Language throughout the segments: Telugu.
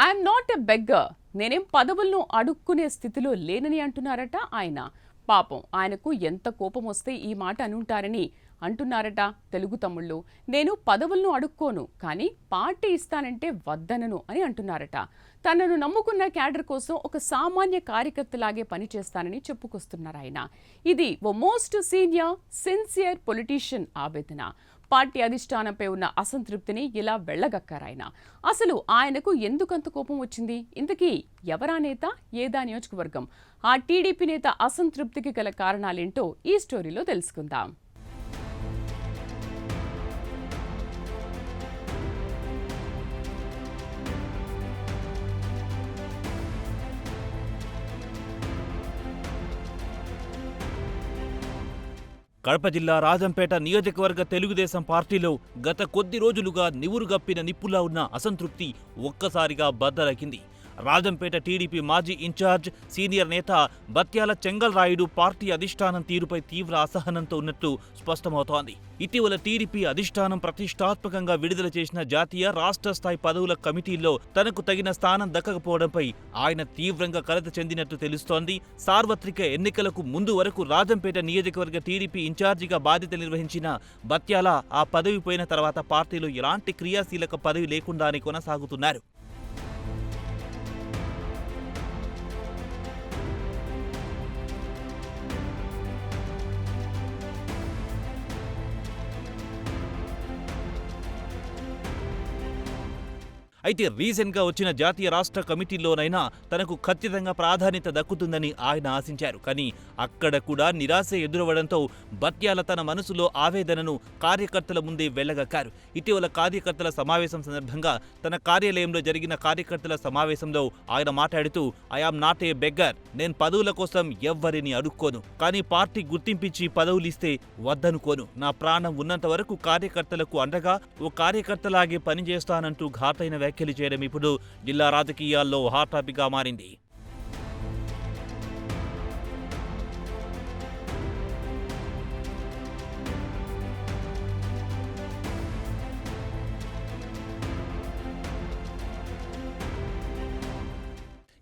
I'm not a beggar. నేనేం పదవులను అడుక్కునే స్థితిలో లేనని అంటున్నారట ఆయన. పాపం ఆయనకు ఎంత కోపం వస్తే ఈ మాట అనుంటారని అంటున్నారట తెలుగు తమ్ముళ్ళు. నేను పదవులను అడుక్కోను, కానీ పార్టీ ఇస్తానంటే వద్దనను అని అంటున్నారట. తనను నమ్ముకున్న క్యాడర్ కోసం ఒక సామాన్య కార్యకర్తలాగే పనిచేస్తానని చెప్పుకొస్తున్నారు ఆయన. ఇది ఓ మోస్ట్ సీనియర్ సిన్సియర్ పొలిటీషియన్ ఆవేదన. పార్టీ అధిష్టానంపై ఉన్న అసంతృప్తిని ఇలా వెళ్లగక్కారాయన. అసలు ఆయనకు ఎందుకంత కోపం వచ్చింది? ఇంతకీ ఎవరా నేత, ఏదా నియోజకవర్గం? ఆ టీడీపీ నేత అసంతృప్తికి గల కారణాలేంటో ఈ స్టోరీలో తెలుసుకుందాం. కడప జిల్లా రాజంపేట నియోజకవర్గ తెలుగుదేశం పార్టీలో గత కొద్ది రోజులుగా నివురుగప్పిన నిప్పులా ఉన్న అసంతృప్తి ఒక్కసారిగా బద్దలకింది. రాజంపేట టీడీపీ మాజీ ఇన్ఛార్జ్ సీనియర్ నేత బత్యాల చెంగల్రాయుడు పార్టీ అధిష్టానం తీరుపై తీవ్ర అసహనంతో ఉన్నట్లు స్పష్టమవుతోంది. ఇటీవల టీడీపీ అధిష్టానం ప్రతిష్టాత్మకంగా విడుదల చేసిన జాతీయ రాష్ట్ర స్థాయి పదవుల కమిటీల్లో తనకు తగిన స్థానం దక్కకపోవడంపై ఆయన తీవ్రంగా కలత చెందినట్టు తెలుస్తోంది. సార్వత్రిక ఎన్నికలకు ముందు వరకు రాజంపేట నియోజకవర్గ టీడీపీ ఇన్ఛార్జిగా బాధ్యతలు నిర్వహించిన బత్యాల ఆ పదవి పోయిన తర్వాత పార్టీలో ఎలాంటి క్రియాశీలక పదవి లేకుండానే కొనసాగుతున్నారు. అయితే రీసెంట్గా వచ్చిన జాతీయ రాష్ట్ర కమిటీలోనైనా తనకు ఖచ్చితంగా ప్రాధాన్యత దక్కుతుందని ఆయన ఆశించారు. కానీ అక్కడ కూడా నిరాశ ఎదురవడంతో బత్యాల తన మనసులో ఆవేదనను కార్యకర్తల ముందే వెళ్లగక్కారు. ఇటీవల కార్యకర్తల సమావేశం సందర్భంగా తన కార్యాలయంలో జరిగిన కార్యకర్తల సమావేశంలో ఆయన మాట్లాడుతూ, ఐఆమ్ నాట్ ఏ బెగ్గర్. నేను పదవుల కోసం ఎవ్వరిని అడుక్కోను, కానీ పార్టీ గుర్తింపించి పదవులిస్తే వద్దనుకోను. నా ప్రాణం ఉన్నంత వరకు కార్యకర్తలకు అండగా ఓ కార్యకర్తలాగే పనిచేస్తానంటూ ఘాటైన వ్యాఖ్యలు చేయడం ఇప్పుడు జిల్లా రాజకీయాల్లో హాట్ టాపిక్ గా మారింది.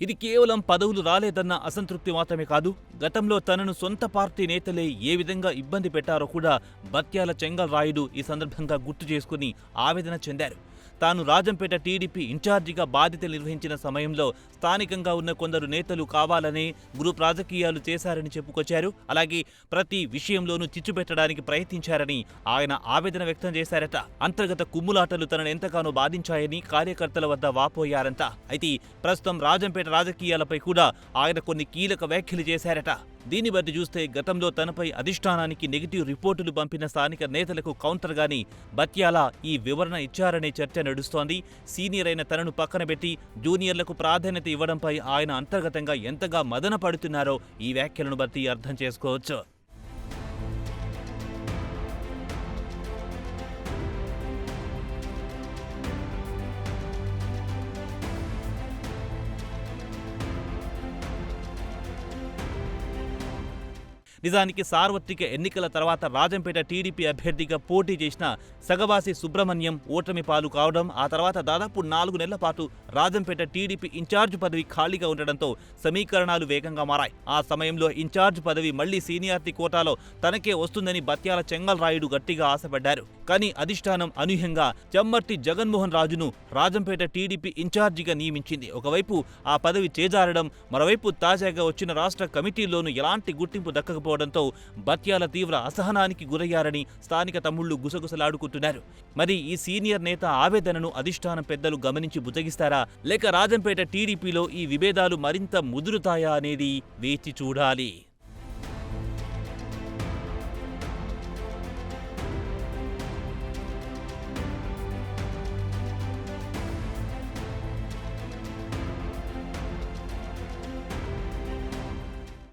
ఇది కేవలం పదవులు రాలేదన్న అసంతృప్తి మాత్రమే కాదు, గతంలో తనను సొంత పార్టీ నేతలే ఏ విధంగా ఇబ్బంది పెట్టారో కూడా బత్యాల చెంగల్రాయుడు ఈ సందర్భంగా గుర్తు చేసుకుని ఆవేదన చెందారు. తాను రాజంపేట టీడీపీ ఇన్ఛార్జిగా బాధ్యతలు నిర్వహించిన సమయంలో స్థానికంగా ఉన్న కొందరు నేతలు కావాలనే గ్రూప్ రాజకీయాలు చేశారని చెప్పుకొచ్చారు. అలాగే ప్రతి విషయంలోనూ చిచ్చు పెట్టడానికి ప్రయత్నించారని ఆయన ఆవేదన వ్యక్తం చేశారట. అంతర్గత కుమ్ములాటలు తనను ఎంతగానో బాధించాయని కార్యకర్తల వద్ద వాపోయారంట. అయితే ప్రస్తుతం రాజంపేట రాజకీయాలపై కూడా ఆయన కొన్ని కీలక వ్యాఖ్యలు చేశారట. దీన్ని బట్టి చూస్తే గతంలో తనపై అధిష్టానానికి నెగిటివ్ రిపోర్టులు పంపిన స్థానిక నేతలకు కౌంటర్గాని బత్యాల ఈ వివరణ ఇచ్చారనే చర్చ నడుస్తోంది. సీనియర్ అయిన తనను పక్కన పెట్టి జూనియర్లకు ప్రాధాన్యత ఇవ్వడంపై ఆయన అంతర్గతంగా ఎంతగా మదన పడుతున్నారో ఈ వ్యాఖ్యలను బట్టి అర్థం చేసుకోవచ్చు. నిజానికి సార్వత్రిక ఎన్నికల తర్వాత రాజంపేట టీడీపీ అభ్యర్థిగా పోటీ చేసిన సగవాసి సుబ్రహ్మణ్యం ఓటమి పాలు కావడం, ఆ తర్వాత దాదాపు 4 నెలల పాటు రాజంపేట టీడీపీ ఇన్ఛార్జ్ పదవి ఖాళీగా ఉండడంతో సమీకరణాలు వేగంగా మారాయి. ఆ సమయంలో ఇన్ఛార్జ్ పదవి మళ్లీ సీనియారిటీ కోటాలో తనకే వస్తుందని బత్యాల చెంగల్రాయుడు గట్టిగా ఆశపడ్డారు. కానీ అధిష్టానం అనూహ్యంగా చెమ్మర్తి జగన్మోహన్ రాజును రాజంపేట టీడీపీ ఇన్ఛార్జిగా నియమించింది. ఒకవైపు ఆ పదవి చేజారడం, మరోవైపు తాజాగా వచ్చిన రాష్ట్ర కమిటీల్లోనూ ఎలాంటి గుర్తింపు దక్కకపోవడంతో బత్యాల తీవ్ర అసహనానికి గురయ్యారని స్థానిక తమ్ముళ్లు గుసగుసలాడుకుంటున్నారు. మరి ఈ సీనియర్ నేత ఆవేదనను అధిష్టానం పెద్దలు గమనించి బుజ్జగిస్తారా, లేక రాజంపేట టీడీపీలో ఈ విభేదాలు మరింత ముదురుతాయా అనేది వేచి చూడాలి.